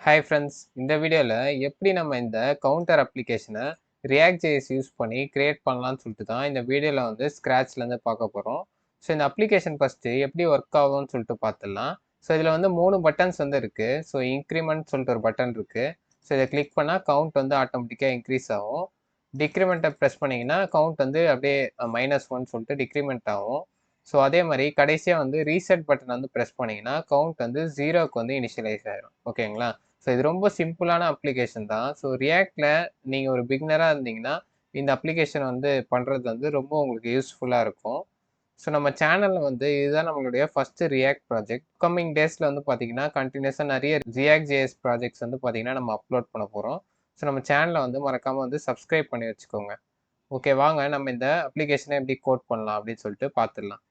Hi friends, இந்த வீடியோவில் எப்படி நம்ம இந்த கவுண்டர் அப்ளிகேஷனை React.js யூஸ் பண்ணி கிரியேட் பண்ணலாம்னு சொல்லிட்டு தான் இந்த வீடியோவில் வந்து ஸ்க்ராட்ச்லேருந்து பார்க்க போகிறோம். ஸோ இந்த அப்ளிகேஷன் ஃபஸ்ட்டு எப்படி ஒர்க் ஆகும்னு சொல்லிட்டு பார்த்துடலாம். ஸோ இதில் வந்து 3 பட்டன்ஸ் வந்து இருக்குது. ஸோ இன்க்ரிமெண்ட் சொல்லிட்டு ஒரு பட்டன் இருக்குது. ஸோ இதை கிளிக் பண்ணால் கவுண்ட் வந்து ஆட்டோமேட்டிக்காக இன்க்ரீஸ் ஆகும். டிக்ரிமெண்ட்டை ப்ரெஸ் பண்ணிங்கன்னா கவுண்ட் வந்து அப்படியே -1 சொல்லிட்டு டிக்ரிமெண்ட் ஆகும். ஸோ அதே மாதிரி கடைசியாக வந்து ரீசெட் பட்டன் வந்து ப்ரெஸ் பண்ணிங்கன்னா கவுண்ட் வந்து 0க்கு வந்து இனிஷியலைஸ் ஆகிடும். ஓகேங்களா? ஸோ இது ரொம்ப சிம்பிளான அப்ளிகேஷன் தான். ஸோ ரியாக்டில் நீங்கள் ஒரு பிகினராக இருந்தீங்கன்னா இந்த அப்ளிகேஷன் வந்து பண்ணுறது வந்து ரொம்ப உங்களுக்கு யூஸ்ஃபுல்லாக இருக்கும். ஸோ நம்ம சேனலில் வந்து இதுதான் நம்மளுடைய ஃபஸ்ட்டு ரியாக்ட் ப்ராஜெக்ட். கம்மிங் டேஸில் வந்து பார்த்தீங்கன்னா கண்டினியூஸாக நிறைய React.js ப்ராஜெக்ட்ஸ் வந்து பார்த்தீங்கன்னா நம்ம அப்லோட் பண்ண போகிறோம். ஸோ நம்ம சேனலை வந்து மறக்காமல் வந்து சப்ஸ்கிரைப் பண்ணி வச்சுக்கோங்க. ஓகே, வாங்க நம்ம இந்த அப்ளிகேஷனை எப்படி கோட் பண்ணலாம் அப்படின்னு சொல்லிட்டு பார்த்துடலாம்.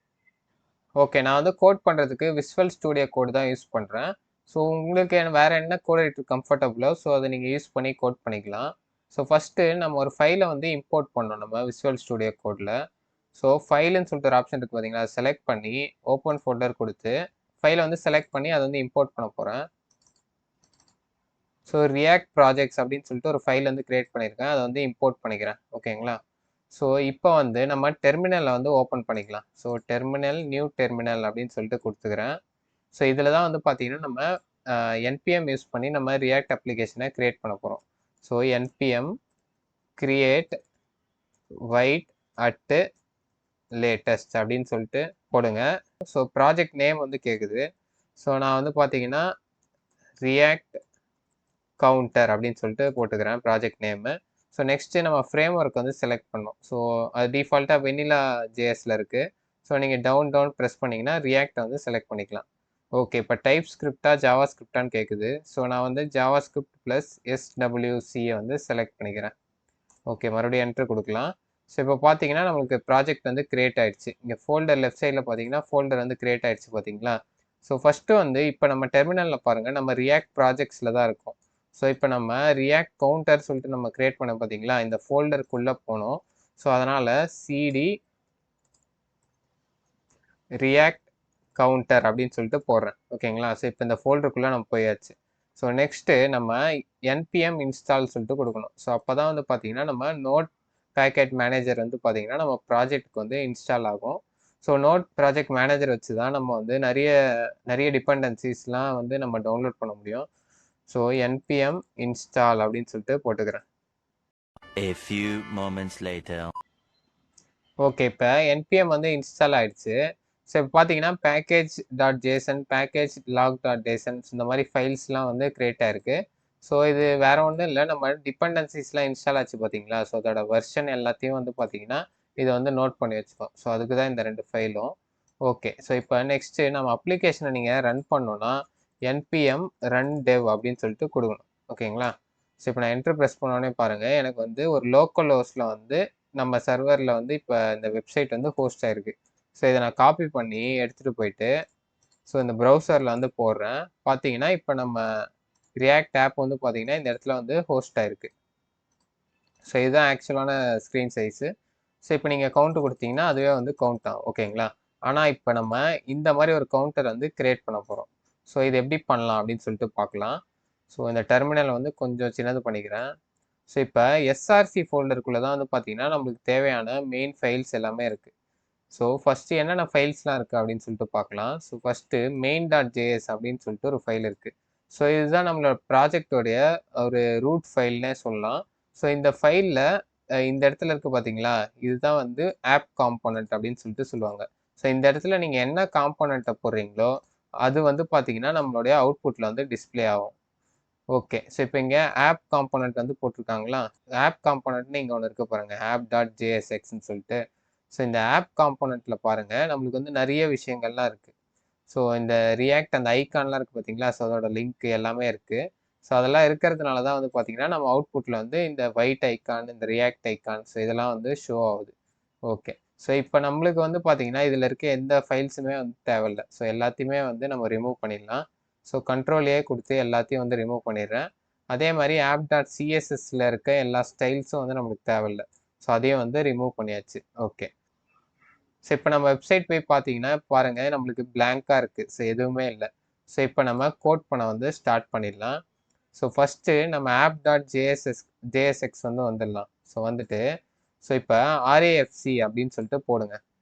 ஓகே, நான் வந்து கோட் பண்ணுறதுக்கு விஸ்வல் ஸ்டூடியோ கோட் தான் யூஸ் பண்ணுறேன். ஸோ உங்களுக்கு வேறு என்ன கோட் எடிட்டர் கம்ஃபர்டபுளோ ஸோ அதை நீங்கள் யூஸ் பண்ணி கோட் பண்ணிக்கலாம். ஸோ ஃபஸ்ட்டு நம்ம ஒரு ஃபைலை வந்து இம்போர்ட் பண்ணணும் நம்ம விஸ்வல் ஸ்டூடியோ கோடில். ஸோ ஃபைலுன்னு சொல்லிட்டு ஒரு ஆப்ஷன் இருக்குது பார்த்தீங்களா, அதை செலக்ட் பண்ணி ஓப்பன் ஃபோல்டர் கொடுத்து ஃபைலை வந்து செலக்ட் பண்ணி அதை வந்து இம்போர்ட் பண்ண போகிறேன். ஸோ ரியாக்ட் ப்ராஜெக்ட்ஸ் அப்படின்னு சொல்லிட்டு ஒரு ஃபைல் வந்து கிரியேட் பண்ணியிருக்கேன், அதை வந்து இம்போர்ட் பண்ணிக்கிறேன். ஓகேங்களா? ஸோ இப்போ வந்து நம்ம டெர்மினலில் வந்து ஓப்பன் பண்ணிக்கலாம். ஸோ டெர்மினல், நியூ டெர்மினல் அப்படின்னு சொல்லிட்டு கொடுத்துக்கிறேன். ஸோ இதில் தான் வந்து பார்த்தீங்கன்னா நம்ம என்பிஎம் யூஸ் பண்ணி நம்ம ரியாக்ட் அப்ளிகேஷனை கிரியேட் பண்ண போகிறோம். So NPM create vite at latest அப்படின்னு சொல்லிட்டு போடுங்க. ஸோ ப்ராஜெக்ட் நேம் வந்து கேட்குது. ஸோ நான் வந்து பார்த்தீங்கன்னா ரியாக்ட் கவுண்டர் அப்படின்னு சொல்லிட்டு போட்டுக்கிறேன் ப்ராஜெக்ட் நேமு. ஸோ நெக்ஸ்ட்டு நம்ம ஃப்ரேம் ஒர்க் வந்து செலக்ட் பண்ணோம். ஸோ அது டிஃபால்ட்டாக வெனிலா ஜேஎஸில் இருக்குது. ஸோ நீங்கள் டவுன் ப்ரெஸ் பண்ணிங்கன்னா ரியாக்டை வந்து செலக்ட் பண்ணிக்கலாம். ஓகே, இப்போ டைப் ஸ்கிரிப்டா ஜாவா ஸ்கிரிப்டான்னு கேட்குது. ஸோ நான் வந்து ஜாவா ஸ்கிரிப்ட் ப்ளஸ் SWCயை வந்து செலக்ட் பண்ணிக்கிறேன். ஓகே, மறுபடியும் என்ட்ரு கொடுக்கலாம். ஸோ இப்போ பார்த்தீங்கன்னா நம்மளுக்கு ப்ராஜெக்ட் வந்து கிரியேட் ஆகிடுச்சு. இங்கே ஃபோல்டர் லெஃப்ட் சைடில் பார்த்தீங்கன்னா ஃபோல்டர் வந்து கிரியேட் ஆகிடுச்சு பார்த்தீங்களா. ஸோ ஃபஸ்ட்டு வந்து இப்போ நம்ம டெர்மினலில் பாருங்கள், நம்ம ரியாக்ட் ப்ராஜெக்ட்ஸில் தான் இருக்கும். ஸோ இப்போ நம்ம ரியாக்ட் கவுண்டர் சொல்லிட்டு நம்ம கிரியேட் பண்ண பார்த்தீங்களா, இந்த ஃபோல்டருக்குள்ளே போனோம். ஸோ அதனால் சிடி ரியாக்ட் கவுண்டர் அப்படின்னு சொல்லிட்டு போடுறேன். ஓகேங்களா? ஸோ இப்போ இந்த ஃபோல்டருக்குள்ளே நம்ம போயாச்சு. ஸோ நெக்ஸ்ட்டு நம்ம என்பிஎம் இன்ஸ்டால் சொல்லிட்டு கொடுக்கணும். ஸோ அப்போ தான் வந்து பார்த்தீங்கன்னா நம்ம நோட் பேக்கெட் மேனேஜர் வந்து பார்த்தீங்கன்னா நம்ம ப்ராஜெக்ட்டுக்கு வந்து இன்ஸ்டால் ஆகும். ஸோ நோட் ப்ராஜெக்ட் மேனேஜர் வச்சு தான் நம்ம வந்து நிறைய டிபெண்டன்சிஸ்லாம் வந்து நம்ம டவுன்லோட் பண்ண முடியும். ஸோ என்பிஎம் இன்ஸ்டால் அப்படின்னு சொல்லிட்டு போட்டுக்கிறேன். A few moments later. Okay, இப்போ என்பிஎம் வந்து இன்ஸ்டால் ஆயிடுச்சு. ஸோ இப்போ பார்த்தீங்கன்னா package.json, package.log.json இந்த மாதிரி ஃபைல்ஸ்லாம் வந்து கிரியேட் ஆயிருக்கு. ஸோ இது வேற ஒன்றும் இல்லை, நம்ம டிபெண்டன்சிஸ்லாம் இன்ஸ்டால் ஆச்சு பார்த்தீங்களா. ஸோ அதோட வெர்ஷன் எல்லாத்தையும் வந்து பார்த்தீங்கன்னா இதை வந்து நோட் பண்ணி வச்சுக்கோம். ஸோ அதுக்கு தான் இந்த 2 ஃபைலும். ஓகே, ஸோ இப்போ நெக்ஸ்ட்டு நம்ம அப்ளிகேஷனை நீங்கள் ரன் பண்ணோன்னா என்பிஎம் ரன் டெவ் அப்படின்னு சொல்லிட்டு கொடுக்கணும். ஓகேங்களா? ஸோ இப்போ நான் என்ட்ரு ப்ரெஸ் பண்ணோடனே பாருங்கள், எனக்கு வந்து ஒரு லோக்கல் ஹோஸ்ட்டில் வந்து நம்ம சர்வரில் வந்து இப்போ இந்த வெப்சைட் வந்து ஹோஸ்ட் ஆகிருக்கு. ஸோ இதை நான் காப்பி பண்ணி எடுத்துகிட்டு போயிட்டு ஸோ இந்த ப்ரௌசரில் வந்து போடுறேன். பார்த்தீங்கன்னா இப்போ நம்ம ரியாக்ட் ஆப் வந்து பார்த்தீங்கன்னா இந்த இடத்துல வந்து ஹோஸ்ட் ஆகிருக்கு. ஸோ இதுதான் ஆக்சுவலான ஸ்க்ரீன் சைஸு. ஸோ இப்போ நீங்கள் கவுண்ட்டு கொடுத்தீங்கன்னா அதுவே வந்து கவுண்ட் ஆகும். ஓகேங்களா? ஆனால் இப்போ நம்ம இந்த மாதிரி ஒரு கவுண்டர் வந்து கிரியேட் பண்ண போகிறோம். ஸோ இது எப்படி பண்ணலாம் அப்படின்னு சொல்லிட்டு பார்க்கலாம். ஸோ இந்த டெர்மினலை வந்து கொஞ்சம் சின்னது பண்ணிக்கிறேன். ஸோ இப்போ எஸ்ஆர்சி ஃபோல்டருக்குள்ளே தான் வந்து பார்த்தீங்கன்னா நம்மளுக்கு தேவையான மெயின் ஃபைல்ஸ் எல்லாமே இருக்குது. ஸோ ஃபஸ்ட்டு என்னென்ன ஃபைல்ஸ்லாம் இருக்குது அப்படின்னு சொல்லிட்டு பார்க்கலாம். ஸோ ஃபஸ்ட்டு main.js அப்படின்னு சொல்லிட்டு ஒரு ஃபைல் இருக்குது. ஸோ இதுதான் நம்மளோட ப்ராஜெக்டோடைய ஒரு ரூட் ஃபைல்னே சொல்லலாம். ஸோ இந்த ஃபைலில் இந்த இடத்துல இருக்குது பார்த்தீங்களா, இதுதான் வந்து ஆப் காம்போனன்ட் அப்படின்னு சொல்லிட்டு சொல்லுவாங்க. ஸோ இந்த இடத்துல நீங்கள் என்ன காம்போனண்ட்டை போடுறீங்களோ அது வந்து பார்த்தீங்கன்னா நம்மளுடைய அவுட்புட்டில் வந்து டிஸ்பிளே ஆகும். ஓகே, ஸோ இப்போ இங்கே ஆப் காம்போனன்ட் வந்து போட்டிருக்காங்களா, ஆப் காம்போனன்ட்னு இங்கே ஒன்று இருக்குது பாருங்கள், app.jsxன்னு சொல்லிட்டு. ஸோ இந்த ஆப் காம்போனண்ட்டில் பாருங்கள் நம்மளுக்கு வந்து நிறைய விஷயங்கள்லாம் இருக்குது. ஸோ இந்த ரியாக்ட் அந்த ஐக்கான்லாம் இருக்குது பார்த்தீங்களா, ஸோ அதோட லிங்க் எல்லாமே இருக்குது. ஸோ அதெல்லாம் இருக்கிறதுனால தான் வந்து பார்த்தீங்கன்னா நம்ம அவுட்புட்டில் வந்து இந்த ஒயிட் ஐக்கான், இந்த ரியாக்ட் ஐக்கான், ஸோ இதெல்லாம் வந்து ஷோ ஆகுது. ஓகே, ஸோ இப்போ நம்மளுக்கு வந்து பார்த்தீங்கன்னா இதில் இருக்க எந்த ஃபைல்ஸுமே வந்து தேவையில்லை. ஸோ எல்லாத்தையுமே வந்து நம்ம ரிமூவ் பண்ணிடலாம். ஸோ கண்ட்ரோலே கொடுத்து எல்லாத்தையும் வந்து ரிமூவ் பண்ணிடுறேன். அதே மாதிரி app.cssல இருக்க எல்லா ஸ்டைல்ஸும் வந்து நம்மளுக்கு தேவையில்லை. ஸோ அதையும் வந்து ரிமூவ் பண்ணியாச்சு. ஓகே, ஸோ இப்போ நம்ம வெப்சைட் போய் பார்த்தீங்கன்னா பாருங்கள் நம்மளுக்கு பிளாங்காக இருக்குது. ஸோ எதுவுமே இல்லை. ஸோ இப்போ நம்ம கோட் பண்ண வந்து ஸ்டார்ட் பண்ணிடலாம். ஸோ ஃபஸ்ட்டு நம்ம ஆப் டாட் ஜேஎஸ்எக்ஸ் வந்து வந்துடலாம். ஸோ வந்துட்டு ஸோ இப்போ ஆர்ஏஎஃப்சி அப்படின்னு சொல்லிட்டு போடுங்க.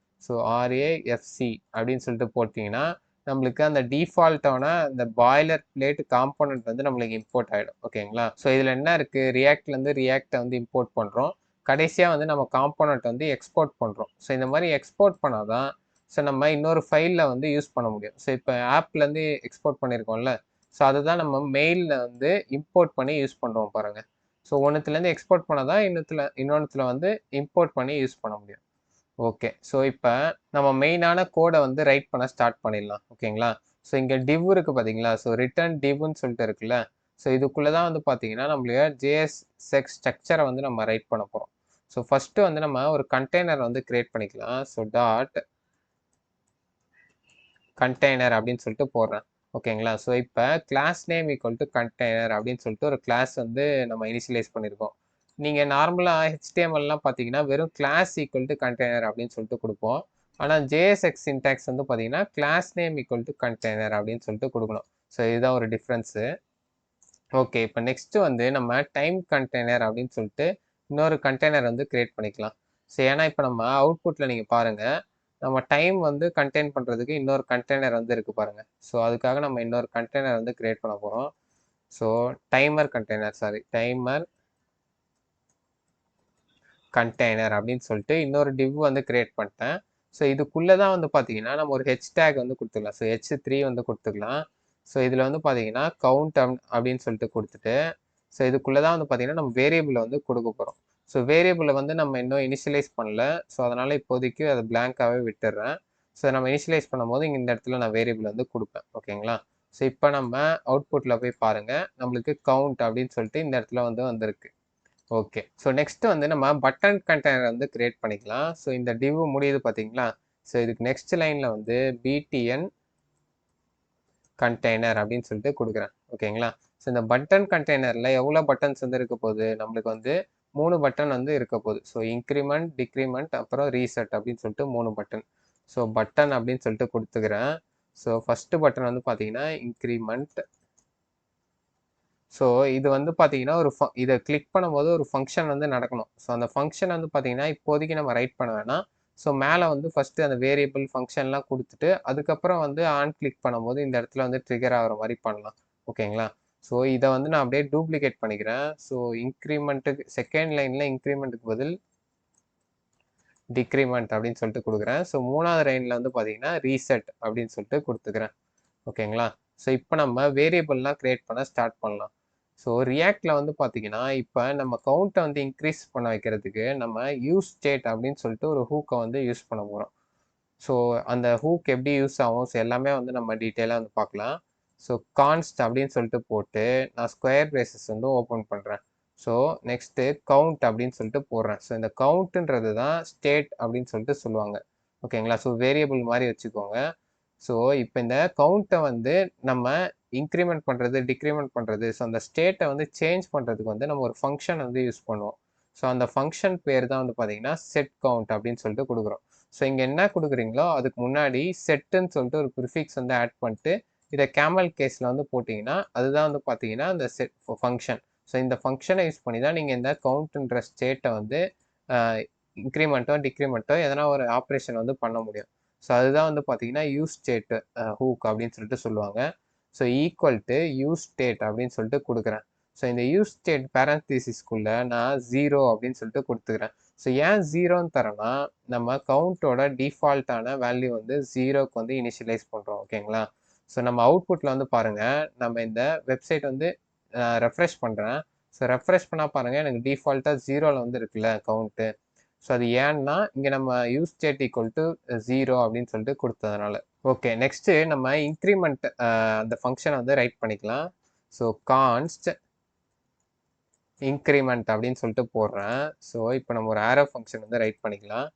ஸோ ஆர்ஏஎஃப்சி அப்படின்னு சொல்லிட்டு போட்டிங்கன்னா நம்மளுக்கு அந்த டிஃபால்ட்டான அந்த பாய்லர் பிளேட் காம்போனன்ட் வந்து நம்மளுக்கு இம்போர்ட் ஆகிடும். ஓகேங்களா? ஸோ இதில் என்ன இருக்குது, ரியாக்ட்லேருந்து ரியாக்டை வந்து இம்போர்ட் பண்ணுறோம். கடைசியாக வந்து நம்ம காம்போனன்ட் வந்து எக்ஸ்போர்ட் பண்ணுறோம். ஸோ இந்த மாதிரி எக்ஸ்போர்ட் பண்ணால் தான் ஸோ நம்ம இன்னொரு ஃபைலில் வந்து யூஸ் பண்ண முடியும். ஸோ இப்போ ஆப்லேருந்து எக்ஸ்போர்ட் பண்ணியிருக்கோம்ல, ஸோ அதுதான் நம்ம மெயிலில் வந்து இம்போர்ட் பண்ணி யூஸ் பண்ணுறோம் பாருங்கள். ஸோ ஒன்றுத்துலேருந்து எக்ஸ்போர்ட் பண்ணால் தான் இன்னொன்றுத்தில் வந்து இம்போர்ட் பண்ணி யூஸ் பண்ண முடியும். ஓகே, ஸோ இப்போ நம்ம மெயினான கோடை வந்து ரைட் பண்ண ஸ்டார்ட் பண்ணிடலாம். ஓகேங்களா? ஸோ இங்கே டிவ் இருக்குது பார்த்தீங்களா? ஸோ ரிட்டர்ன் டிவ்னு சொல்லிட்டு இருக்குல்ல, ஸோ இதுக்குள்ளே தான் வந்து பார்த்தீங்கன்னா நம்மளுடைய ஜேஎஸ்எக்ஸ் ஸ்ட்ரக்சரை வந்து நம்ம ரைட் பண்ண போகிறோம். ஸோ ஃபஸ்ட்டு வந்து நம்ம ஒரு கண்டெய்னர் வந்து கிரியேட் பண்ணிக்கலாம். ஸோ டாட் கண்டெய்னர் அப்படின்னு சொல்லிட்டு போடுறேன். ஓகேங்களா? ஸோ இப்போ class name equal to container அப்படின்னு சொல்லிட்டு ஒரு கிளாஸ் வந்து நம்ம இனிஷியலைஸ் பண்ணியிருக்கோம். நீங்கள் நார்மலாக ஹெச்டிஎம்எல்லாம் பார்த்தீங்கன்னா வெறும் கிளாஸ் ஈக்குவல் டு கண்டெய்னர் அப்படின்னு சொல்லிட்டு கொடுப்போம். ஆனால் ஜேஎஸ்எக்ஸ் சின்டாக்ஸ் வந்து பார்த்தீங்கன்னா class name equal to container அப்படின்னு சொல்லிட்டு கொடுக்கணும். ஸோ இதுதான் ஒரு டிஃப்ரென்ஸு. ஓகே, இப்போ நெக்ஸ்ட்டு வந்து நம்ம டைம் கண்டெய்னர் அப்படின்னு சொல்லிட்டு இன்னொரு கண்டெய்னர் வந்து கிரியேட் பண்ணிக்கலாம். ஸோ ஏன்னா இப்போ நம்ம அவுட்புட்டில் நீங்கள் பாருங்கள், நம்ம டைம் வந்து கண்டெயின் பண்ணுறதுக்கு இன்னொரு கண்டெய்னர் வந்து இருக்குது பாருங்கள். ஸோ அதுக்காக நம்ம இன்னொரு கண்டெய்னர் வந்து கிரியேட் பண்ண போகிறோம். ஸோ டைமர் கண்டெய்னர் அப்படின்னு சொல்லிட்டு இன்னொரு டிவ் வந்து கிரியேட் பண்ணிட்டேன். ஸோ இதுக்குள்ளே தான் வந்து பார்த்தீங்கன்னா நம்ம ஒரு ஹெச் டேக் வந்து கொடுத்துக்கலாம். ஸோ H3 வந்து கொடுத்துக்கலாம். ஸோ இதில் வந்து பார்த்தீங்கன்னா கவுண்ட் அப்படின்னு சொல்லிட்டு கொடுத்துட்டு, ஸோ இதுக்குள்ளே தான் வந்து பார்த்தீங்கன்னா நம்ம வேரியபிளை வந்து கொடுக்க போகிறோம். ஸோ வேரியபிளை வந்து நம்ம இன்னும் இனிஷியலைஸ் பண்ணல. ஸோ அதனால் இப்போதைக்கு அதை பிளாங்காகவே விட்டுடுறேன். ஸோ நம்ம இனிஷியலைஸ் பண்ணும்போது இந்த இடத்துல நான் வேரியபிள் வந்து கொடுப்பேன். ஓகேங்களா? ஸோ இப்போ நம்ம அவுட்புட்டில் போய் பாருங்கள், நம்மளுக்கு கவுண்ட் அப்படின்னு சொல்லிட்டு இந்த இடத்துல வந்து வந்திருக்கு. ஓகே, ஸோ நெக்ஸ்ட் வந்து நம்ம பட்டன் கண்டெய்னர் வந்து கிரியேட் பண்ணிக்கலாம். ஸோ இந்த டிவ் முடியுது பார்த்தீங்களா? ஸோ இதுக்கு நெக்ஸ்ட் லைனில் வந்து பிடிஎன் கண்டெய்னர் அப்படின்னு சொல்லிட்டு கொடுக்குறேன். ஓகேங்களா? ஸோ இந்த பட்டன் கண்டெய்னரில் எவ்வளோ பட்டன்ஸ் வந்து இருக்க போகுது, நம்மளுக்கு வந்து 3 பட்டன் வந்து இருக்க போகுது. ஸோ இன்க்ரிமெண்ட், டிக்ரிமெண்ட், அப்புறம் ரீசெட் அப்படின்னு சொல்லிட்டு 3 பட்டன். ஸோ பட்டன் அப்படின்னு சொல்லிட்டு கொடுத்துக்கிறேன். ஸோ ஃபஸ்ட்டு பட்டன் வந்து பார்த்தீங்கன்னா இன்க்ரிமெண்ட். ஸோ இது வந்து பார்த்தீங்கன்னா இதை கிளிக் பண்ணும்போது ஒரு ஃபங்க்ஷன் வந்து நடக்கணும். ஸோ அந்த ஃபங்க்ஷன் வந்து பார்த்தீங்கன்னா இப்போதைக்கு நம்ம ரைட் பண்ண வேணாம். ஸோ மேலே வந்து ஃபஸ்ட்டு அந்த வேரியபிள் ஃபங்க்ஷன்லாம் கொடுத்துட்டு அதுக்கப்புறம் வந்து ஆன் கிளிக் பண்ணும்போது இந்த இடத்துல வந்து ட்ரிகர் ஆகிற மாதிரி பண்ணலாம். ஓகேங்களா? ஸோ இதை வந்து நான் அப்படியே டூப்ளிகேட் பண்ணிக்கிறேன். ஸோ இன்க்ரிமெண்ட்டுக்கு செகண்ட் லைனில் இன்க்ரிமெண்ட்டுக்கு பதில் டிக்ரிமெண்ட் அப்படின்னு சொல்லிட்டு கொடுக்குறேன். ஸோ 3வது லைனில் வந்து பார்த்தீங்கன்னா ரீசெட் அப்படின்னு சொல்லிட்டு கொடுத்துக்கிறேன். ஓகேங்களா? ஸோ இப்போ நம்ம வேரியபிள்லாம் கிரியேட் பண்ண ஸ்டார்ட் பண்ணலாம். ஸோ ரியாக்டில் வந்து பார்த்தீங்கன்னா இப்போ நம்ம கவுண்ட்டை வந்து இன்க்ரீஸ் பண்ண வைக்கிறதுக்கு நம்ம யூஸ் ஸ்டேட் அப்படின்னு சொல்லிட்டு ஒரு ஹூக்கை வந்து யூஸ் பண்ண போகிறோம். ஸோ அந்த ஹூக் எப்படி யூஸ் ஆகும், ஸோ எல்லாமே வந்து நம்ம டீட்டெயிலாக வந்து பார்க்கலாம். ஸோ கான்ஸ்ட் அப்படின்னு சொல்லிட்டு போட்டு நான் ஸ்கொயர் பிரேசஸ் வந்து ஓப்பன் பண்ணுறேன். ஸோ நெக்ஸ்ட்டு கவுண்ட் அப்படின்னு சொல்லிட்டு போடுறேன். ஸோ இந்த கவுண்ட்டுன்றது தான் ஸ்டேட் அப்படின்னு சொல்லிட்டு சொல்லுவாங்க. ஓகேங்களா? ஸோ வேரியபிள் மாதிரி வச்சுக்கோங்க. ஸோ இப்போ இந்த கவுண்ட்டை வந்து நம்ம இன்க்ரிமெண்ட் பண்ணுறது, டிக்ரிமெண்ட் பண்ணுறது, ஸோ அந்த ஸ்டேட்டை வந்து சேஞ்ச் பண்ணுறதுக்கு வந்து நம்ம ஒரு ஃபங்க்ஷன் வந்து யூஸ் பண்ணுவோம். ஸோ அந்த ஃபங்க்ஷன் பேர் தான் வந்து பார்த்தீங்கன்னா செட் கவுண்ட் அப்படின்னு சொல்லிட்டு கொடுக்குறோம். ஸோ இங்கே என்ன கொடுக்குறீங்களோ அதுக்கு முன்னாடி செட்டுன்னு சொல்லிட்டு ஒரு ப்ரிஃபிக்ஸ் வந்து ஆட் பண்ணிட்டு இதை கேமல் கேஸில் வந்து போட்டிங்கன்னா அதுதான் வந்து பார்த்தீங்கன்னா அந்த செட் ஃபங்க்ஷன். ஸோ இந்த ஃபங்க்ஷனை யூஸ் பண்ணி தான் நீங்கள் இந்த கவுண்ட்ன்ற ஸ்டேட்டை வந்து இன்க்ரிமெண்ட்டோ டிக்ரிமெண்ட்டோ எதனா ஒரு ஆப்ரேஷன் வந்து பண்ண முடியும். ஸோ அதுதான் வந்து பார்த்தீங்கன்னா யூஸ் ஸ்டேட் ஹூக் அப்படின்னு சொல்லிட்டு சொல்லுவாங்க. So equal to use state அப்படின்னு சொல்லிட்டு கொடுக்குறேன். ஸோ இந்த யூஸ் ஸ்டேட் பேரந்தீசிஸ்குள்ளே நான் 0 அப்படின்னு சொல்லிட்டு கொடுத்துக்கிறேன். ஸோ ஏன் 0ன்னு தரேன்னா நம்ம கவுண்ட்டோட டிஃபால்ட்டான வேல்யூ வந்து 0க்கு வந்து இனிஷியலைஸ் பண்ணுறோம். ஓகேங்களா? ஸோ நம்ம அவுட்புட்டில் வந்து பாருங்கள், நம்ம இந்த வெப்சைட் வந்து ரெஃப்ரெஷ் பண்ணுறேன். ஸோ ரெஃப்ரெஷ் பண்ணால் பாருங்கள், எனக்கு டிஃபால்ட்டாக 0ல் வந்து இருக்குல்ல கவுண்ட்டு. ஸோ அது ஏன்னா இங்கே நம்ம யூஸ் ஸ்டேட் ஈக்குவல் டு 0 அப்படின்னு சொல்லிட்டு கொடுத்ததுனால. ஓகே, நெக்ஸ்ட்டு நம்ம இன்க்ரிமெண்ட் அந்த ஃபங்க்ஷனை வந்து ரைட் பண்ணிக்கலாம். ஸோ கான்ஸ்ட் இன்க்ரிமெண்ட் அப்படின்னு சொல்லிட்டு போடுறேன். ஸோ இப்போ நம்ம ஒரு ஆரோ ஃபங்க்ஷன் வந்து ரைட் பண்ணிக்கலாம்.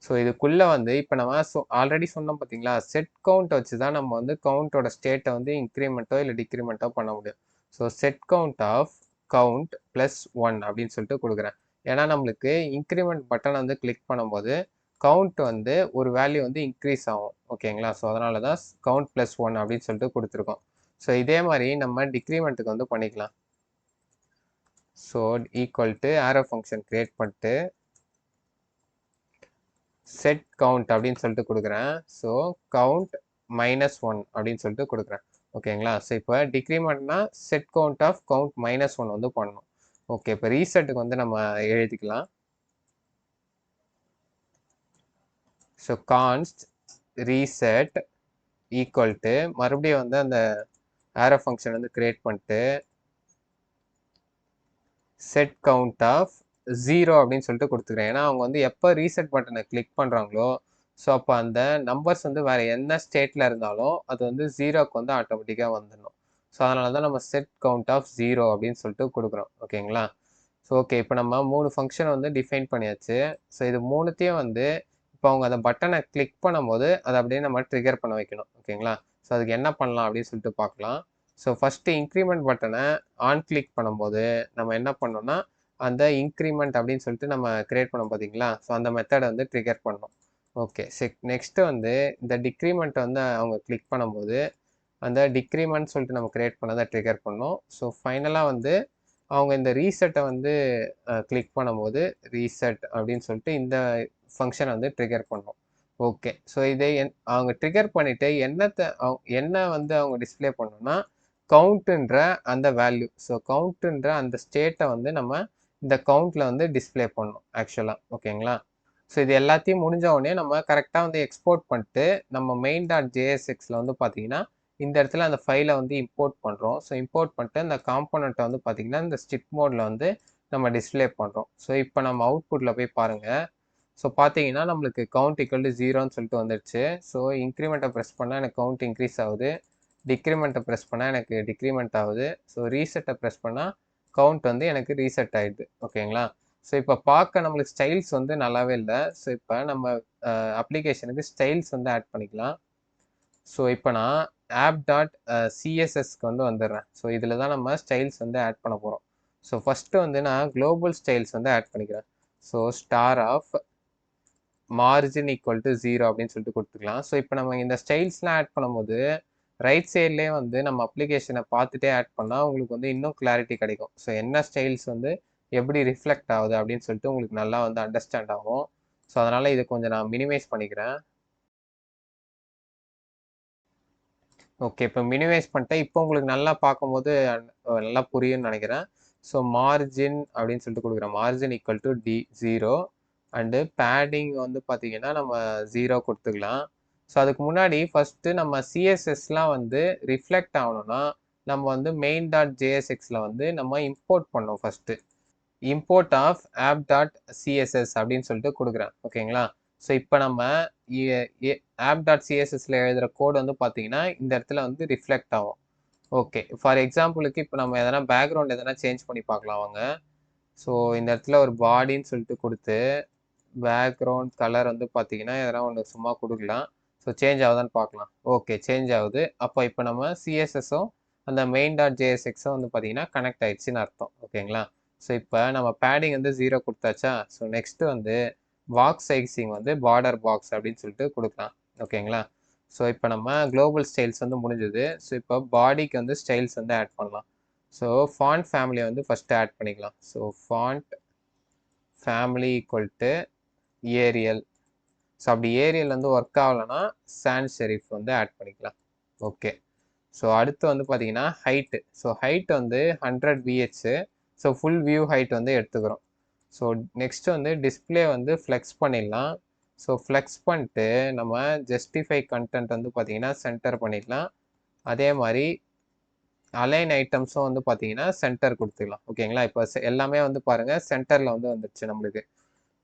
ஸோ இதுக்குள்ளே வந்து இப்போ நம்ம ஆல்ரெடி சொன்னோம் பார்த்தீங்களா, செட் கவுண்ட் வச்சு தான் நம்ம வந்து கவுண்ட்டோட ஸ்டேட்டை வந்து இன்க்ரிமெண்ட்டோ இல்லை டிக்ரிமெண்ட்டோ பண்ண முடியும். So set count of count +1 அப்படின்னு சொல்லிட்டு கொடுக்குறேன். ஏன்னா நம்மளுக்கு இன்க்ரிமெண்ட் பட்டன் வந்து கிளிக் பண்ணும்போது கவுண்ட் வந்து ஒரு வேல்யூ வந்து இன்க்ரீஸ் ஆகும். ஓகேங்களா? ஸோ அதனால தான் கவுண்ட் +1 அப்படின்னு சொல்லிட்டு கொடுத்துருக்கோம். ஸோ இதே மாதிரி நம்ம டிக்ரிமெண்ட்டுக்கு வந்து பண்ணிக்கலாம். So equal to arrow function create பண்ணிட்டு செட் கவுண்ட் அப்படின்னு சொல்லிட்டு கொடுக்குறேன். ஸோ கவுண்ட் -1 அப்படின்னு சொல்லிட்டு கொடுக்குறேன். ஓகேங்களா? ஸோ இப்போ டிக்ரிமெண்ட்னா செட் கவுண்ட் ஆஃப் கவுண்ட் -1 வந்து பண்ணணும். ஓகே, இப்போ ரீசெட்டுக்கு வந்து நம்ம எழுதிக்கலாம். ஸோ கான்ஸ்ட் ரீசெட் ஈக்குவல் டு மறுபடியும் வந்து அந்த ஆரோ ஃபங்க்ஷன் வந்து கிரியேட் பண்ணிட்டு செட் கவுண்ட் ஆஃப் 0 அப்படின்னு சொல்லிட்டு கொடுத்துக்கிறேன். ஏன்னா அவங்க வந்து எப்போ ரீசெட் பட்டனை கிளிக் பண்ணுறாங்களோ ஸோ அப்போ அந்த நம்பர்ஸ் வந்து வேறு என்ன ஸ்டேட்டில் இருந்தாலும் அது வந்து 0க்கு வந்து ஆட்டோமேட்டிக்காக வந்துடணும். ஸோ அதனால தான் நம்ம செட் கவுண்ட் ஆஃப் 0 அப்படின்னு சொல்லிட்டு கொடுக்குறோம். ஓகேங்களா? ஸோ ஓகே, இப்போ நம்ம 3 ஃபங்க்ஷன் வந்து டிஃபைன் பண்ணியாச்சு. ஸோ இது மூணுத்தையும் வந்து இப்போ அவங்க அந்த பட்டனை கிளிக் பண்ணும்போது அதை அப்படியே நம்ம ட்ரிகர் பண்ண வைக்கணும். ஓகேங்களா? ஸோ அதுக்கு என்ன பண்ணலாம் அப்படின்னு சொல்லிட்டு பார்க்கலாம். ஸோ ஃபஸ்ட்டு இன்க்ரிமெண்ட் பட்டனை ஆன் கிளிக் பண்ணும்போது நம்ம என்ன பண்ணோம்னா அந்த இன்க்ரிமெண்ட் அப்படின்னு சொல்லிட்டு நம்ம கிரியேட் பண்ணோம் பார்த்தீங்களா? ஸோ அந்த மெத்தடை வந்து ட்ரிகர் பண்ணணும். ஓகே, நெக்ஸ்ட்டு வந்து இந்த டிக்ரிமெண்ட் வந்து அவங்க கிளிக் பண்ணும்போது அந்த டிக்ரிமெண்ட் சொல்லிட்டு நம்ம கிரியேட் பண்ணதை ட்ரிகர் பண்ணோம். ஸோ ஃபைனலாக வந்து அவங்க இந்த ரீசெட்டை வந்து கிளிக் பண்ணும்போது ரீசெட் அப்படின்னு சொல்லிட்டு இந்த ஃபங்க்ஷனை வந்து ட்ரிகர் பண்ணோம். ஓகே, ஸோ இதை அவங்க ட்ரிகர் பண்ணிவிட்டு என்ன வந்து அவங்க டிஸ்பிளே பண்ணணும்னா கவுண்ட்டுன்ற அந்த வேல்யூ. ஸோ கவுண்ட்டுன்ற அந்த ஸ்டேட்டை வந்து நம்ம இந்த கவுண்ட்டில் வந்து டிஸ்பிளே பண்ணணும் ஆக்சுவலாக. ஓகேங்களா? ஸோ இது எல்லாத்தையும் முடிஞ்ச உடனே நம்ம கரெக்டாக வந்து எக்ஸ்போர்ட் பண்ணிட்டு நம்ம main.jsxல வந்து பார்த்தீங்கன்னா இந்த இடத்துல அந்த ஃபைலை வந்து இம்போர்ட் பண்ணுறோம். ஸோ இம்போர்ட் பண்ணிட்டு அந்த காம்போனண்ட்டை வந்து பார்த்தீங்கன்னா இந்த ஸ்டிக் மோடில் வந்து நம்ம டிஸ்பிளே பண்ணுறோம். ஸோ இப்போ நம்ம அவுட்புட்டில் போய் பாருங்கள். ஸோ பார்த்தீங்கன்னா நம்மளுக்கு கவுண்ட் ஈக்குவல் டு 0ன்னு சொல்லிட்டு வந்துடுச்சு. ஸோ இன்க்ரிமெண்ட்டை ப்ரெஸ் பண்ணால் எனக்கு கவுண்ட் இன்க்ரீஸ் ஆகுது. டிக்ரிமெண்ட்டை ப்ரெஸ் பண்ணால் எனக்கு டிக்ரிமெண்ட் ஆகுது. ஸோ ரீசெட்டை ப்ரெஸ் பண்ணால் கவுண்ட் வந்து எனக்கு ரீசெட் ஆகிடுது. ஓகேங்களா? ஸோ இப்போ பார்க்க நம்மளுக்கு ஸ்டைல்ஸ் வந்து நல்லாவே இல்லை. ஸோ இப்போ நம்ம அப்ளிகேஷனுக்கு ஸ்டைல்ஸ் வந்து ஆட் பண்ணிக்கலாம். ஸோ இப்போ நான் app.cssக்கு வந்து வந்துடுறேன். ஸோ இதில் தான் நம்ம ஸ்டைல்ஸ் வந்து ஆட் பண்ண போகிறோம். ஸோ ஃபஸ்ட்டு வந்து நான் குளோபல் ஸ்டைல்ஸ் வந்து ஆட் பண்ணிக்கிறேன். So star of margin equal to 0 அப்படின்னு சொல்லிட்டு கொடுத்துக்கலாம். ஸோ இப்போ நம்ம இந்த ஸ்டைல்ஸ்லாம் ஆட் பண்ணும்போது ரைட் சைட்லேயே வந்து நம்ம அப்ளிகேஷனை பார்த்துட்டே ஆட் பண்ணால் உங்களுக்கு வந்து இன்னும் கிளாரிட்டி கிடைக்கும். ஸோ என்ன ஸ்டைல்ஸ் வந்து எப்படி ரிஃப்ளெக்ட் ஆகுது அப்படின்னு சொல்லிட்டு உங்களுக்கு நல்லா வந்து அண்டர்ஸ்டாண்ட் ஆகும். ஸோ அதனால் இதை கொஞ்சம் நான் மினிமைஸ் பண்ணிக்கிறேன். ஓகே, இப்போ மினிமைஸ் பண்ணிட்டேன். இப்போ உங்களுக்கு நல்லா பார்க்கும்போது நல்லா புரியும்னு நினைக்கிறேன். ஸோ மார்ஜின் அப்படின்னு சொல்லிட்டு கொடுக்குறேன். Margin equal to 0 and padding வந்து பார்த்தீங்கன்னா நம்ம 0 கொடுத்துக்கலாம். ஸோ அதுக்கு முன்னாடி ஃபஸ்ட்டு நம்ம சிஎஸ்எஸ்லாம் வந்து ரிஃப்ளெக்ட் ஆகணும்னா நம்ம வந்து main.jsxல வந்து நம்ம இம்போர்ட் பண்ணோம் ஃபஸ்ட்டு. இம்போர்ட் ஆஃப் app.css அப்படின்னு சொல்லிட்டு கொடுக்குறேன். ஓகேங்களா? ஸோ இப்போ நம்ம app.cssல எழுதுகிற கோடு வந்து பார்த்தீங்கன்னா இந்த இடத்துல வந்து ரிஃப்ளெக்ட் ஆகும். ஓகே, ஃபார் எக்ஸாம்பிளுக்கு இப்போ நம்ம எதனா பேக்ரவுண்ட் எதனா சேஞ்ச் பண்ணி பார்க்கலாம் வாங்க. ஸோ இந்த இடத்துல ஒரு பாடின்னு சொல்லிட்டு கொடுத்து பேக்ரவுண்ட் கலர் வந்து பார்த்தீங்கன்னா எதனா ஒன்று சும்மா கொடுக்கலாம். ஸோ சேஞ்ச் ஆகுதான்னு பார்க்கலாம். ஓகே, சேஞ்ச் ஆகுது. அப்போ இப்போ நம்ம சிஎஸ்எஸும் அந்த main.jsxும் வந்து பார்த்தீங்கன்னா கனெக்ட் ஆயிடுச்சுன்னு அர்த்தம். ஓகேங்களா? ஸோ இப்போ நம்ம பேடிங் வந்து 0 கொடுத்தாச்சா? ஸோ நெக்ஸ்ட்டு வந்து பாக்ஸ் சைஸிங் வந்து பார்டர் பாக்ஸ் அப்படின்னு சொல்லிட்டு கொடுக்கலாம். ஓகேங்களா? ஸோ இப்போ நம்ம குளோபல் ஸ்டைல்ஸ் வந்து முடிஞ்சது. ஸோ இப்போ பாடிக்கு வந்து ஸ்டைல்ஸ் வந்து ஆட் பண்ணலாம். ஸோ ஃபாண்ட் ஃபேமிலியை வந்து ஃபஸ்ட்டு ஆட் பண்ணிக்கலாம். So font family equal to Arial. So அப்படி ஏரியல் வந்து ஒர்க் ஆகலைன்னா சான்ஸ் செரிஃப் வந்து ஆட் பண்ணிக்கலாம். ஓகே, ஸோ அடுத்து வந்து பார்த்தீங்கன்னா ஹைட்டு. ஸோ ஹைட் வந்து 100 VH. So full view height வந்து எடுத்துக்கிறோம். ஸோ நெக்ஸ்ட் வந்து டிஸ்பிளே வந்து ஃப்ளெக்ஸ் பண்ணிடலாம். ஸோ ஃப்ளெக்ஸ் பண்ணிட்டு நம்ம ஜஸ்டிஃபை கண்டென்ட் வந்து பார்த்தீங்கன்னா சென்டர் பண்ணிடலாம். அதே மாதிரி அலைன் ஐட்டம்ஸும் வந்து பார்த்தீங்கன்னா சென்டர் கொடுத்துக்கலாம். ஓகேங்களா? இப்போ எல்லாமே வந்து பாருங்கள் சென்டரில் வந்து வந்துடுச்சு நம்மளுக்கு.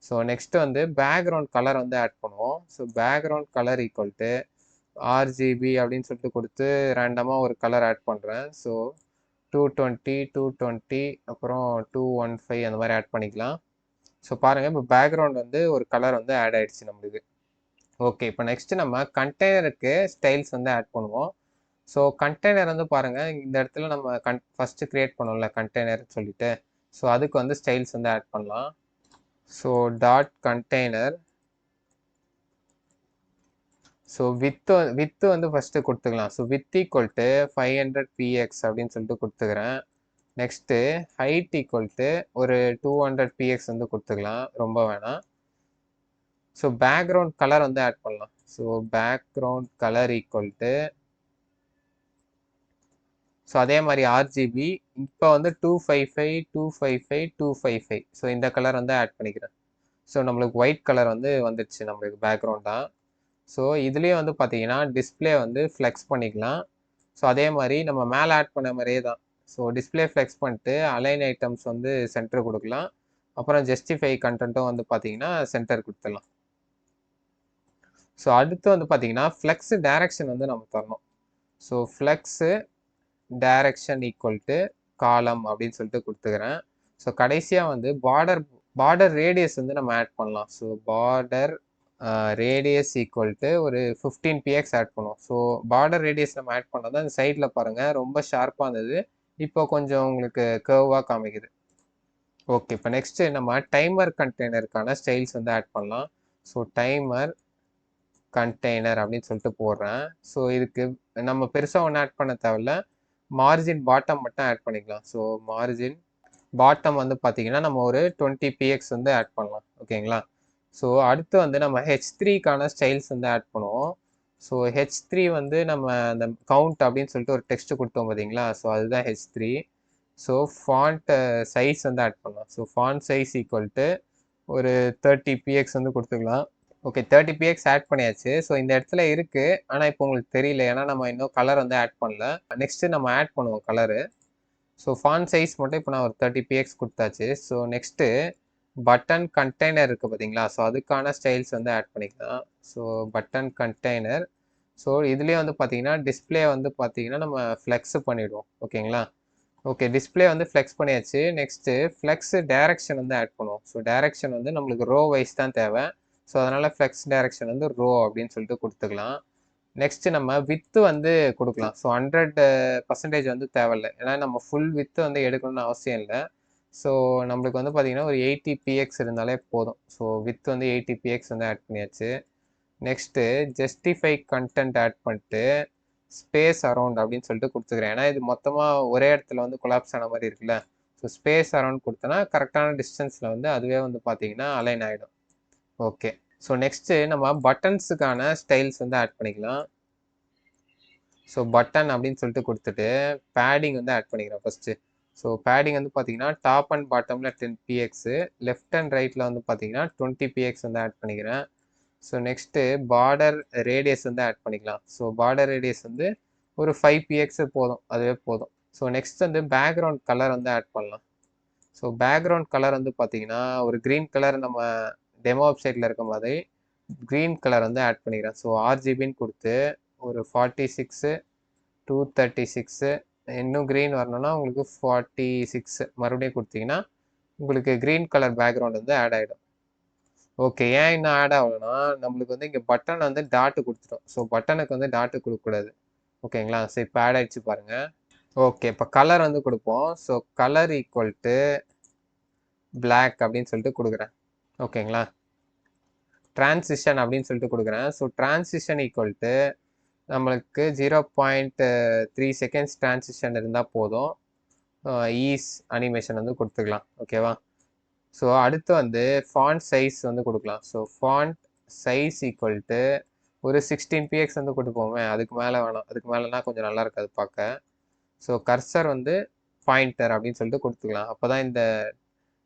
ஸோ நெக்ஸ்ட் வந்து பேக்ரவுண்ட் கலர் வந்து ஆட் பண்ணுவோம். So background colour equal to RGB அப்படின்னு சொல்லிட்டு கொடுத்து ரேண்டமாக ஒரு கலர் ஆட் பண்ணுறேன். ஸோ 220 220 அப்புறம் 215 அந்த மாதிரி ஆட் பண்ணிக்கலாம். ஸோ பாருங்கள் இப்போ பேக்ரவுண்ட் வந்து ஒரு கலர் வந்து ஆட் ஆகிடுச்சு நம்மளுக்கு. ஓகே, இப்போ நெக்ஸ்ட்டு நம்ம கண்டெய்னருக்கு ஸ்டைல்ஸ் வந்து ஆட் பண்ணுவோம். ஸோ கண்டெய்னர் வந்து பாருங்கள் இந்த இடத்துல நம்ம ஃபஸ்ட்டு க்ரியேட் பண்ணோம்ல கண்டெய்னர்னு சொல்லிட்டு. ஸோ அதுக்கு வந்து ஸ்டைல்ஸ் வந்து ஆட் பண்ணலாம். So dot container. So with வந்து ஃபஸ்ட்டு கொடுத்துக்கலாம். So with equal to 500 px அப்படின்னு சொல்லிட்டு கொடுத்துக்கிறேன். நெக்ஸ்ட்டு ஹைட் ஈக்குவல் டு ஒரு 200 பிஎக்ஸ் வந்து கொடுத்துக்கலாம், ரொம்ப வேணாம். ஸோ பேக்ரவுண்ட் கலர் வந்து ஆட் பண்ணலாம். So background colour equal to so அதே மாதிரி ஆர்ஜிபி இப்போ வந்து 255 255 255. ஸோ இந்த கலர் வந்து ஆட் பண்ணிக்கிறேன். ஸோ நம்மளுக்கு ஒயிட் கலர் வந்து வந்துடுச்சு நம்மளுக்கு பேக்ரவுண்டாக. ஸோ இதுலேயே வந்து பார்த்தீங்கன்னா டிஸ்பிளே வந்து ஃப்ளெக்ஸ் பண்ணிக்கலாம். ஸோ அதே மாதிரி நம்ம மேலே ஆட் பண்ண மாதிரியே தான். ஸோ டிஸ்பிளே ஃப்ளெக்ஸ் பண்ணிட்டு அலைன் ஐட்டம்ஸ் வந்து சென்டர் கொடுக்கலாம். அப்புறம் ஜஸ்டிஃபை கண்டென்ட்டும் வந்து பார்த்தீங்கன்னா சென்டர் கொடுத்துடலாம். ஸோ அடுத்து வந்து பார்த்தீங்கன்னா ஃப்ளெக்ஸ் டைரக்ஷன் வந்து நம்ம தரணும். So flex direction equal to காலம் அப்படின்னு சொல்லிட்டு கொடுத்துக்கிறேன். ஸோ கடைசியாக வந்து பார்டர் ரேடியஸ் வந்து நம்ம ஆட் பண்ணலாம். So border radius equal to ஒரு 15 பிஎக்ஸ் ஆட் பண்ணுவோம். ஸோ பார்டர் ரேடியஸ் நம்ம ஆட் பண்ணால் தான் இந்த சைடில் பாருங்கள் ரொம்ப ஷார்ப்பாக இருந்தது, இப்போ கொஞ்சம் உங்களுக்கு கர்வாக காமிக்குது. ஓகே, இப்போ நெக்ஸ்ட்டு நம்ம டைமர் கண்டெய்னருக்கான ஸ்டைல்ஸ் வந்து ஆட் பண்ணலாம். ஸோ டைமர் கண்டெய்னர் அப்படின்னு சொல்லிட்டு போடுறேன். ஸோ இதுக்கு நம்ம பெருசாக ஒன்றும் ஆட் பண்ண தேவையில்ல, மார்ஜின் பாட்டம் மட்டும் ஆட் பண்ணிக்கலாம். ஸோ மார்ஜின் பாட்டம் வந்து பார்த்தீங்கன்னா நம்ம ஒரு 20 பிஎக்ஸ் வந்து ஆட் பண்ணலாம். ஓகேங்களா? ஸோ அடுத்து வந்து நம்ம H3க்கான ஸ்டைல்ஸ் வந்து ஆட் பண்ணுவோம். ஸோ H3 வந்து நம்ம அந்த கவுண்ட் அப்படின்னு சொல்லிட்டு ஒரு டெக்ஸ்ட் கொடுத்தோம் பார்த்தீங்களா? ஸோ அதுதான் H3. ஸோ ஃபாண்ட் சைஸ் வந்து ஆட் பண்ணலாம். So font size equal to ஒரு 30 பிஎக்ஸ் வந்து கொடுத்துக்கலாம். ஓகே, 30 பிஎக்ஸ் ஆட் பண்ணியாச்சு. ஸோ இந்த இடத்துல இருக்குது, ஆனால் இப்போ உங்களுக்கு தெரியல, ஏன்னா நம்ம இன்னும் கலர் வந்து ஆட் பண்ணல. நெக்ஸ்ட்டு நம்ம ஆட் பண்ணுவோம் கலரு. ஸோ ஃபாண்ட் சைஸ் மட்டும் இப்போ நான் ஒரு 30 பிஎக்ஸ் கொடுத்தாச்சு. ஸோ நெக்ஸ்ட்டு பட்டன் கண்டெய்னர் இருக்குது பார்த்தீங்களா? ஸோ அதுக்கான ஸ்டைல்ஸ் வந்து ஆட் பண்ணிக்கலாம். So button container. ஸோ இதுலேயே வந்து பார்த்தீங்கன்னா டிஸ்பிளே வந்து பார்த்தீங்கன்னா நம்ம ஃப்ளெக்ஸ் பண்ணிவிடுவோம். ஓகேங்களா? ஓகே, டிஸ்பிளே வந்து ஃப்ளெக்ஸ் பண்ணியாச்சு. நெக்ஸ்ட்டு ஃப்ளெக்ஸ் டைரக்ஷன் வந்து ஆட் பண்ணுவோம். ஸோ டைரக்ஷன் வந்து நம்மளுக்கு ரோ வைஸ் தான் தேவை. ஸோ அதனால் ஃப்ளெக்ஸ் டைரக்ஷன் வந்து ரோ அப்படின்னு சொல்லிட்டு கொடுத்துக்கலாம். நெக்ஸ்ட்டு நம்ம வித்து வந்து கொடுக்கலாம். ஸோ 100% வந்து தேவையில்லை, ஏன்னா நம்ம ஃபுல் வித்து வந்து எடுக்கணும்னு அவசியம் இல்லை. ஸோ நம்மளுக்கு வந்து பார்த்தீங்கன்னா ஒரு 80 பிஎக்ஸ் இருந்தாலே போதும். ஸோ வித் வந்து 80 பிஎக்ஸ் வந்து ஆட் பண்ணியாச்சு. நெக்ஸ்ட்டு ஜஸ்டிஃபை கண்டென்ட் ஆட் பண்ணிட்டு ஸ்பேஸ் அரவுண்ட் அப்படின்னு சொல்லிட்டு கொடுத்துக்கிறேன், ஏன்னா இது மொத்தமாக ஒரே இடத்துல வந்து கொலாப்ஸ் ஆன மாதிரி இருக்குல்ல. ஸோ ஸ்பேஸ் அரவுண்ட் கொடுத்தோன்னா கரெக்டான டிஸ்டன்ஸில் வந்து அதுவே வந்து பார்த்தீங்கன்னா அலைன் ஆகிடும். ஓகே, ஸோ நெக்ஸ்ட்டு நம்ம பட்டன்ஸுக்கான ஸ்டைல்ஸ் வந்து ஆட் பண்ணிக்கலாம். ஸோ பட்டன் அப்படின்னு சொல்லிட்டு கொடுத்துட்டு பேடிங் வந்து ஆட் பண்ணிக்கிறோம் ஃபஸ்ட்டு. ஸோ பேடிங் வந்து பார்த்தீங்கன்னா டாப் அண்ட் பாட்டமில் 10 பிஎக்ஸு, லெஃப்ட் அண்ட் ரைட்டில் வந்து பார்த்தீங்கன்னா 20 பிஎக்ஸ் வந்து ஆட் பண்ணிக்கிறேன். ஸோ நெக்ஸ்ட்டு பார்டர் ரேடியஸ் வந்து ஆட் பண்ணிக்கலாம். ஸோ பார்டர் ரேடியஸ் வந்து ஒரு 5 பிஎக்ஸு போதும், அதுவே போதும். ஸோ நெக்ஸ்ட் வந்து பேக்ரவுண்ட் கலர் வந்து ஆட் பண்ணலாம். ஸோ பேக்ரவுண்ட் கலர் வந்து பார்த்தீங்கன்னா ஒரு க்ரீன் கலர் நம்ம டெமோ வெப்சைட்டில் இருக்க மாதிரி க்ரீன் கலர் வந்து ஆட் பண்ணிக்கிறேன். ஸோ ஆர்ஜிபின்னு கொடுத்து ஒரு 46 236, இன்னும் க்ரீன் வரணும்னா உங்களுக்கு 46 மறுபடியும் கொடுத்தீங்கன்னா உங்களுக்கு க்ரீன் கலர் பேக்ரவுண்ட் வந்து ஆட் ஆகிடும். ஓகே, ஏன் இன்னும் ஆட் ஆகலைன்னா நம்மளுக்கு வந்து இங்கே பட்டன் வந்து டாட்டு கொடுத்துட்டோம். ஸோ பட்டனுக்கு வந்து டாட்டு கொடுக்கக்கூடாது. ஓகேங்களா? ஸோ இப்போ ஆட் ஆகிடுச்சு பாருங்கள். ஓகே, இப்போ கலர் வந்து கொடுப்போம். So colour equal to black அப்படின்னு சொல்லிட்டு கொடுக்குறேன். ஓகேங்களா? டிரான்சிஷன் அப்படின்னு சொல்லிட்டு கொடுக்குறேன். ஸோ டிரான்சிஷன் ஈக்குவல் டு நம்மளுக்கு 0.3 செகண்ட்ஸ் டிரான்சிஷன் இருந்தால் போதும். ஈஸ் அனிமேஷன் வந்து கொடுத்துக்கலாம். ஓகேவா? ஸோ அடுத்து வந்து ஃபாண்ட் சைஸ் வந்து கொடுக்கலாம். So font size equal to ஒரு 16 பிஎக்ஸ் வந்து கொடுப்போமே, அதுக்கு மேலே வேணாம், அதுக்கு மேலேனா கொஞ்சம் நல்லா இருக்காது பார்க்க. ஸோ கர்சர் வந்து பாயிண்டர் அப்படின்னு சொல்லிட்டு கொடுத்துக்கலாம். அப்போ தான் இந்த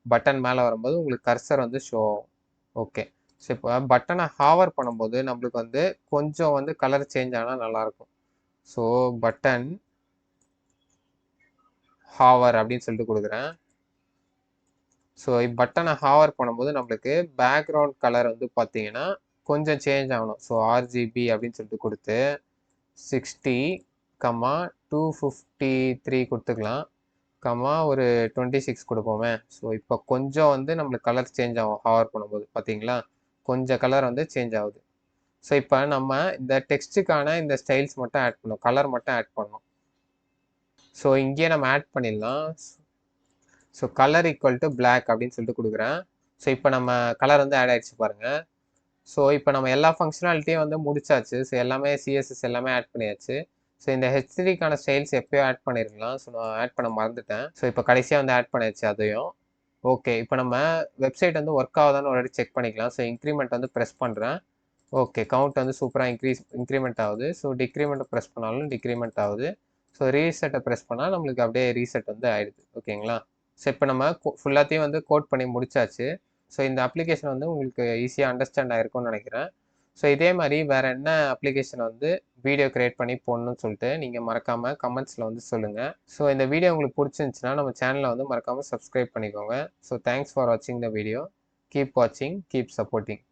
பட்டன் மேலே வரும்போது உங்களுக்கு கர்சர் வந்து ஷோ ஆகும். ஓகே, ஸோ இப்போ பட்டனை ஹாவர் பண்ணும்போது நம்மளுக்கு வந்து கொஞ்சம் வந்து கலர் சேஞ்ச் ஆனால் நல்லாயிருக்கும். ஸோ பட்டன் ஹாவர் அப்படின்னு சொல்லிட்டு கொடுக்குறேன். ஸோ பட்டனை ஹாவர் பண்ணும்போது நம்மளுக்கு பேக்ரவுண்ட் கலர் வந்து பார்த்தீங்கன்னா கொஞ்சம் சேஞ்ச் ஆகணும். ஸோ ஆர்ஜிபி அப்படின்னு சொல்லிட்டு கொடுத்து 60, 253 கொடுத்துக்கலாம், ஒரு 26 கொடுப்போமே. ஸோ இப்போ கொஞ்சம் வந்து நம்மளுக்கு கலர் சேஞ்ச் ஆகும் ஹாவர் பண்ணும்போது, பார்த்தீங்களா? கொஞ்சம் கலர் வந்து சேஞ்ச் ஆகுது. ஸோ இப்போ நம்ம இந்த டெக்ஸ்ட்டுக்கான இந்த ஸ்டைல்ஸ் மட்டும் ஆட் பண்ணணும், கலர் மட்டும் ஆட் பண்ணணும். ஸோ இங்கேயே நம்ம ஆட் பண்ணிடலாம். So colour equal to black அப்படின்னு சொல்லிட்டு கொடுக்குறேன். ஸோ இப்போ நம்ம கலர் வந்து ஆட் ஆகிடுச்சு பாருங்கள். ஸோ இப்போ நம்ம எல்லா ஃபங்க்ஷனாலிட்டியும் வந்து முடிச்சாச்சு. ஸோ எல்லாமே சிஎஸ்எஸ் எல்லாமே ஆட் பண்ணியாச்சு. ஸோ இந்த ஹெச்3க்கான ஸ்டைல்ஸ் எப்பயோ ஆட் பண்ணியிருக்கலாம். ஸோ நான் ஆட் பண்ண மறந்துட்டேன். ஸோ இப்போ கடைசியாக வந்து ஆட் பண்ணியாச்சு அதையும். ஓகே, இப்போ நம்ம வெப்சைட் வந்து ஒர்க் ஆகுதான்னு ஒரு வாட்டி செக் பண்ணிக்கலாம். ஸோ இன்க்ரிமெண்ட் வந்து ப்ரெஸ் பண்ணுறேன். ஓகே, கவுண்ட் வந்து சூப்பராக இன்க்ரிமெண்ட் ஆகுது. ஸோ டிக்ரிமெண்ட்டை ப்ரெஸ் பண்ணாலும் டிக்ரிமெண்ட் ஆகுது. ஸோ ரீசெட்டை ப்ரெஸ் பண்ணால் நம்மளுக்கு அப்படியே ரீசெட் வந்து ஆயிடுது. ஓகேங்களா? ஸோ இப்போ நம்ம ஃபுல்லாத்தையும் வந்து கோட் பண்ணி முடிச்சாச்சு. ஸோ இந்த அப்ளிகேஷன் வந்து உங்களுக்கு ஈஸியாக அண்டர்ஸ்டாண்ட் ஆயிருக்கும்னு நினைக்கிறேன். ஸோ இதே மாதிரி வேறு என்ன அப்ளிகேஷன் வந்து வீடியோ கிரியேட் பண்ணி போடணும்னு சொல்லிட்டு நீங்கள் மறக்காமல் கமெண்ட்ஸில் வந்து சொல்லுங்கள். ஸோ இந்த வீடியோ உங்களுக்கு பிடிச்சிருந்துச்சுன்னா நம்ம சேனலை வந்து மறக்காமல் சப்ஸ்கிரைப் பண்ணிக்கோங்க. ஸோ தேங்க்ஸ் ஃபார் வாட்சிங் த வீடியோ. கீப் வாட்சிங், கீப் சப்போர்ட்டிங்.